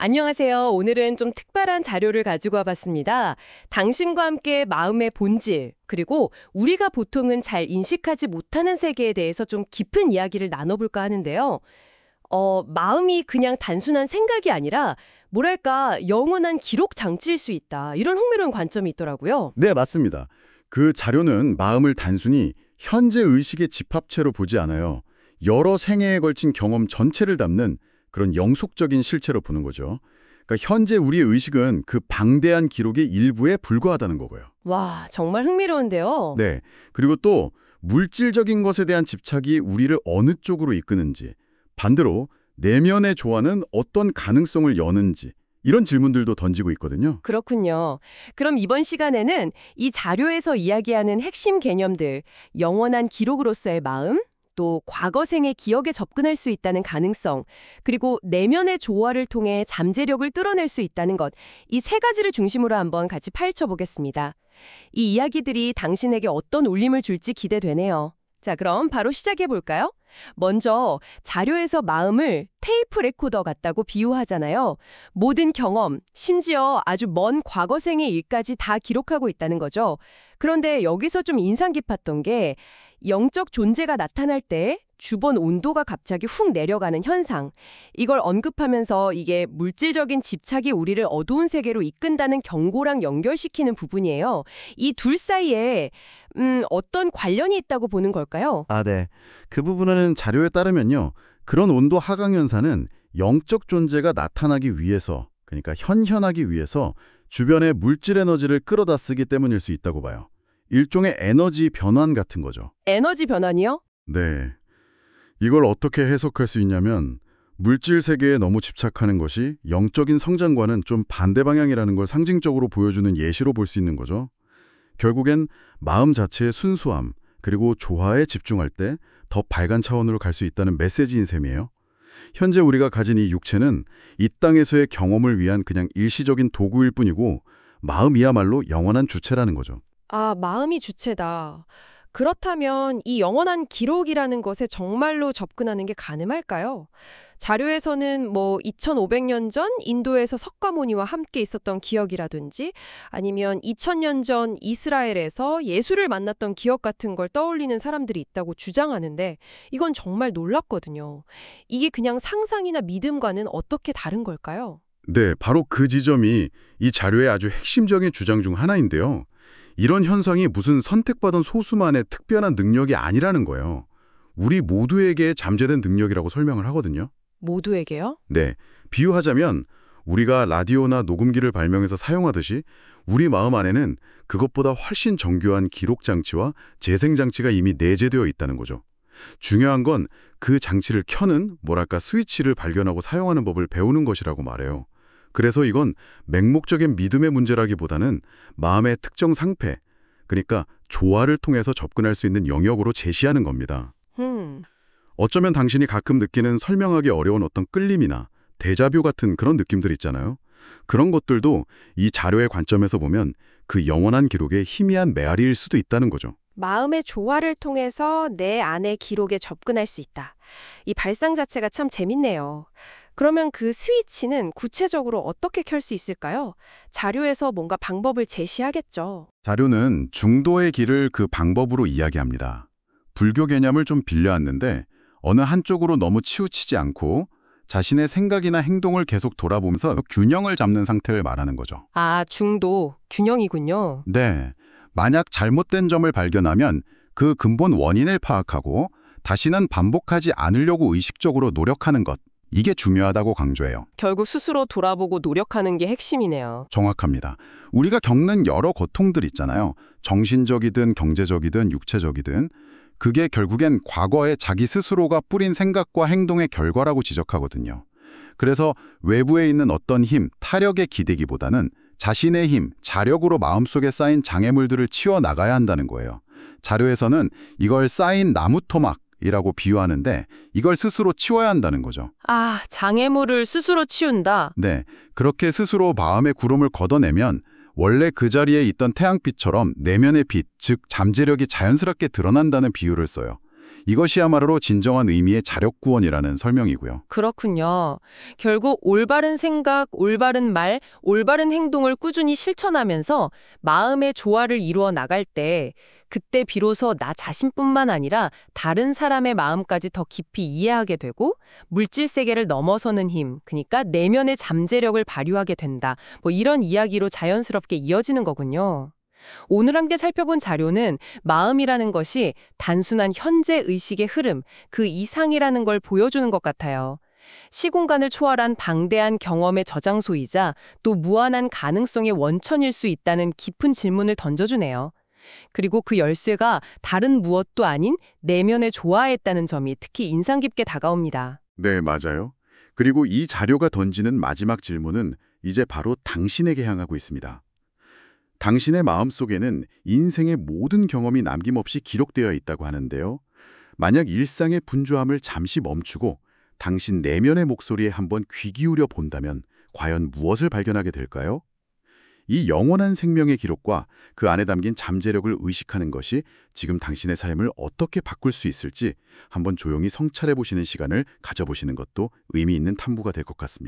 안녕하세요. 오늘은 좀 특별한 자료를 가지고 와봤습니다. 당신과 함께 마음의 본질, 그리고 우리가 보통은 잘 인식하지 못하는 세계에 대해서 좀 깊은 이야기를 나눠볼까 하는데요. 마음이 그냥 단순한 생각이 아니라 뭐랄까 영원한 기록 장치일 수 있다. 이런 흥미로운 관점이 있더라고요. 네, 맞습니다. 그 자료는 마음을 단순히 현재 의식의 집합체로 보지 않아요. 여러 생애에 걸친 경험 전체를 담는 그런 영속적인 실체로 보는 거죠. 그러니까 현재 우리의 의식은 그 방대한 기록의 일부에 불과하다는 거고요. 와, 정말 흥미로운데요. 네, 그리고 또 물질적인 것에 대한 집착이 우리를 어느 쪽으로 이끄는지, 반대로 내면의 조화는 어떤 가능성을 여는지 이런 질문들도 던지고 있거든요. 그렇군요. 그럼 이번 시간에는 이 자료에서 이야기하는 핵심 개념들, 영원한 기록으로서의 마음, 또 과거생의 기억에 접근할 수 있다는 가능성, 그리고 내면의 조화를 통해 잠재력을 뚫어낼 수 있다는 것, 이 세 가지를 중심으로 한번 같이 파헤쳐보겠습니다. 이 이야기들이 당신에게 어떤 울림을 줄지 기대되네요. 자, 그럼 바로 시작해볼까요? 먼저 자료에서 마음을 테이프 레코더 같다고 비유하잖아요. 모든 경험, 심지어 아주 먼 과거생의 일까지 다 기록하고 있다는 거죠. 그런데 여기서 좀 인상 깊었던 게 영적 존재가 나타날 때 주변 온도가 갑자기 훅 내려가는 현상. 이걸 언급하면서 이게 물질적인 집착이 우리를 어두운 세계로 이끈다는 경고랑 연결시키는 부분이에요. 이 둘 사이에 어떤 관련이 있다고 보는 걸까요? 네. 그 부분은 자료에 따르면요. 그런 온도 하강 현상은 영적 존재가 나타나기 위해서, 그러니까 현현하기 위해서 주변의 물질 에너지를 끌어다 쓰기 때문일 수 있다고 봐요. 일종의 에너지 변환 같은 거죠. 에너지 변환이요? 네. 이걸 어떻게 해석할 수 있냐면 물질 세계에 너무 집착하는 것이 영적인 성장과는 좀 반대 방향이라는 걸 상징적으로 보여주는 예시로 볼 수 있는 거죠. 결국엔 마음 자체의 순수함, 그리고 조화에 집중할 때 더 밝은 차원으로 갈 수 있다는 메시지인 셈이에요. 현재 우리가 가진 이 육체는 이 땅에서의 경험을 위한 그냥 일시적인 도구일 뿐이고 마음이야말로 영원한 주체라는 거죠. 아, 마음이 주체다. 그렇다면 이 영원한 기록이라는 것에 정말로 접근하는 게 가능할까요? 자료에서는 2500년 전 인도에서 석가모니와 함께 있었던 기억이라든지 아니면 2000년 전 이스라엘에서 예수를 만났던 기억 같은 걸 떠올리는 사람들이 있다고 주장하는데 이건 정말 놀랍거든요. 이게 그냥 상상이나 믿음과는 어떻게 다른 걸까요? 네, 바로 그 지점이 이 자료의 아주 핵심적인 주장 중 하나인데요. 이런 현상이 무슨 선택받은 소수만의 특별한 능력이 아니라는 거예요. 우리 모두에게 잠재된 능력이라고 설명을 하거든요. 모두에게요? 네, 비유하자면 우리가 라디오나 녹음기를 발명해서 사용하듯이 우리 마음 안에는 그것보다 훨씬 정교한 기록 장치와 재생 장치가 이미 내재되어 있다는 거죠. 중요한 건 그 장치를 켜는 스위치를 발견하고 사용하는 법을 배우는 것이라고 말해요. 그래서 이건 맹목적인 믿음의 문제라기보다는 마음의 특정 상태, 그러니까 조화를 통해서 접근할 수 있는 영역으로 제시하는 겁니다. 어쩌면 당신이 가끔 느끼는 설명하기 어려운 어떤 끌림이나 데자뷰 같은 그런 느낌들 있잖아요. 그런 것들도 이 자료의 관점에서 보면 그 영원한 기록의 희미한 메아리일 수도 있다는 거죠. 마음의 조화를 통해서 내 안의 기록에 접근할 수 있다. 이 발상 자체가 참 재밌네요. 그러면 그 스위치는 구체적으로 어떻게 켤 수 있을까요? 자료에서 뭔가 방법을 제시하겠죠. 자료는 중도의 길을 그 방법으로 이야기합니다. 불교 개념을 좀 빌려왔는데 어느 한쪽으로 너무 치우치지 않고 자신의 생각이나 행동을 계속 돌아보면서 균형을 잡는 상태를 말하는 거죠. 아, 중도, 균형이군요. 네. 만약 잘못된 점을 발견하면 그 근본 원인을 파악하고 다시는 반복하지 않으려고 의식적으로 노력하는 것. 이게 중요하다고 강조해요. 결국 스스로 돌아보고 노력하는 게 핵심이네요. 정확합니다. 우리가 겪는 여러 고통들 있잖아요. 정신적이든 경제적이든 육체적이든 그게 결국엔 과거에 자기 스스로가 뿌린 생각과 행동의 결과라고 지적하거든요. 그래서 외부에 있는 어떤 힘, 타력에 기대기보다는 자신의 힘, 자력으로 마음속에 쌓인 장애물들을 치워나가야 한다는 거예요. 자료에서는 이걸 쌓인 나무 토막이라고 비유하는데 이걸 스스로 치워야 한다는 거죠. 아, 장애물을 스스로 치운다. 네, 그렇게 스스로 마음의 구름을 걷어내면 원래 그 자리에 있던 태양빛처럼 내면의 빛, 즉 잠재력이 자연스럽게 드러난다는 비유를 써요. 이것이야말로 진정한 의미의 자력구원이라는 설명이고요. 그렇군요. 결국 올바른 생각, 올바른 말, 올바른 행동을 꾸준히 실천하면서 마음의 조화를 이루어 나갈 때 그때 비로소 나 자신뿐만 아니라 다른 사람의 마음까지 더 깊이 이해하게 되고 물질 세계를 넘어서는 힘, 그러니까 내면의 잠재력을 발휘하게 된다. 뭐 이런 이야기로 자연스럽게 이어지는 거군요. 오늘 함께 살펴본 자료는 마음이라는 것이 단순한 현재 의식의 흐름, 그 이상이라는 걸 보여주는 것 같아요. 시공간을 초월한 방대한 경험의 저장소이자 또 무한한 가능성의 원천일 수 있다는 깊은 질문을 던져주네요. 그리고 그 열쇠가 다른 무엇도 아닌 내면의 조화에 있다는 점이 특히 인상 깊게 다가옵니다. 네, 맞아요. 그리고 이 자료가 던지는 마지막 질문은 이제 바로 당신에게 향하고 있습니다. 당신의 마음속에는 인생의 모든 경험이 남김없이 기록되어 있다고 하는데요. 만약 일상의 분주함을 잠시 멈추고 당신 내면의 목소리에 한번 귀 기울여 본다면 과연 무엇을 발견하게 될까요? 이 영원한 생명의 기록과 그 안에 담긴 잠재력을 의식하는 것이 지금 당신의 삶을 어떻게 바꿀 수 있을지 한번 조용히 성찰해 보시는 시간을 가져보시는 것도 의미 있는 탐구가 될 것 같습니다.